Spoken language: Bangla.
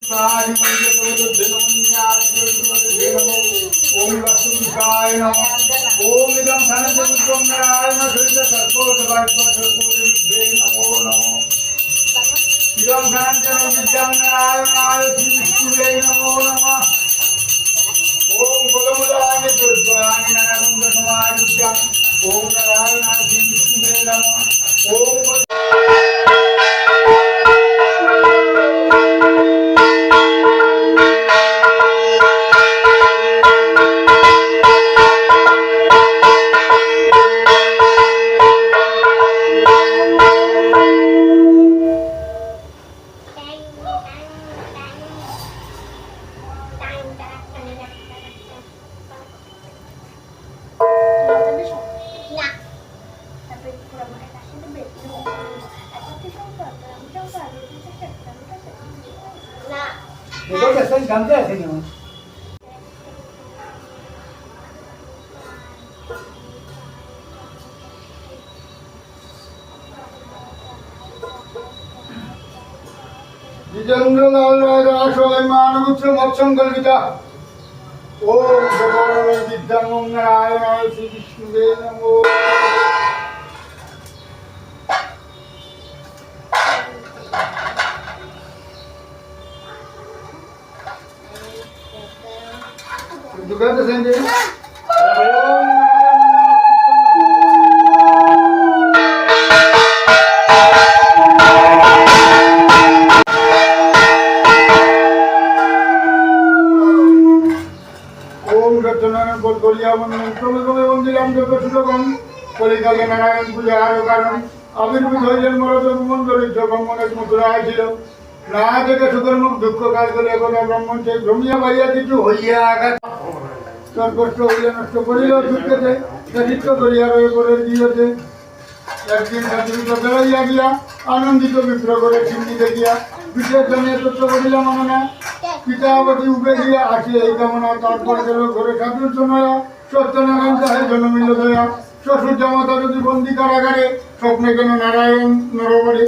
ओम वसुदेवाय नमः। ओम इदं धनंजयं नारायण हृदय सर्वोदवाय सर्वोदविद्ये नमो नमः। इदं धनंजयं विद्यां नारायणाय श्रीविष्णुवे नमो नमः। ओम गोलमुदाय दुर्गाय नरंद समायुज्य ओम नारायणाय श्रीविष्णुवे नमः। ओम देखो कैसे जानते हैं ऐसे नहीं जितेंद्रलाल राजाशोय मानवुच्च मत्संकल्पिता ओम भगवान विद्यां नारायणाय श्री विष्णुवे नमो। दुकान से सेंगे ओम रत्नारायण बोल गोलिया वंदन क्रमे क्रमे वंदिलाम जप सुलभम कलिकाले नारायण पूजार कारण आविर्भूत হইলেন মরদ মন্দিরে যখন মনে মধুরা ছিল না দেখে সুকর্মক দুঃখ কাল করে একদা ব্রাহ্মণ সেই ভ্রমিয়া বাইয়া কিছু হইয়া আঘাত তোর কষ্ট হইলে নষ্ট করিল দুঃখেতে চরিত্র করিয়া রয়ে পড়ে দিয়েছে একদিন রাত্রিতে বেড়াইয়া গিয়া আনন্দিত বিপ্র করে চিন্তিতে গিয়া বিশেষ জনে তত্ত্ব করিলাম মনে পিতা অবধি উঠে গিয়া আসে এই কামনা তারপর গেল ঘরে সাধুর সময়া সত্যনারায়ণ তাহে জন্মিল দয়া শ্বশুর জামাতা যদি বন্দি কারাগারে স্বপ্নে কেন নারায়ণ নরবরে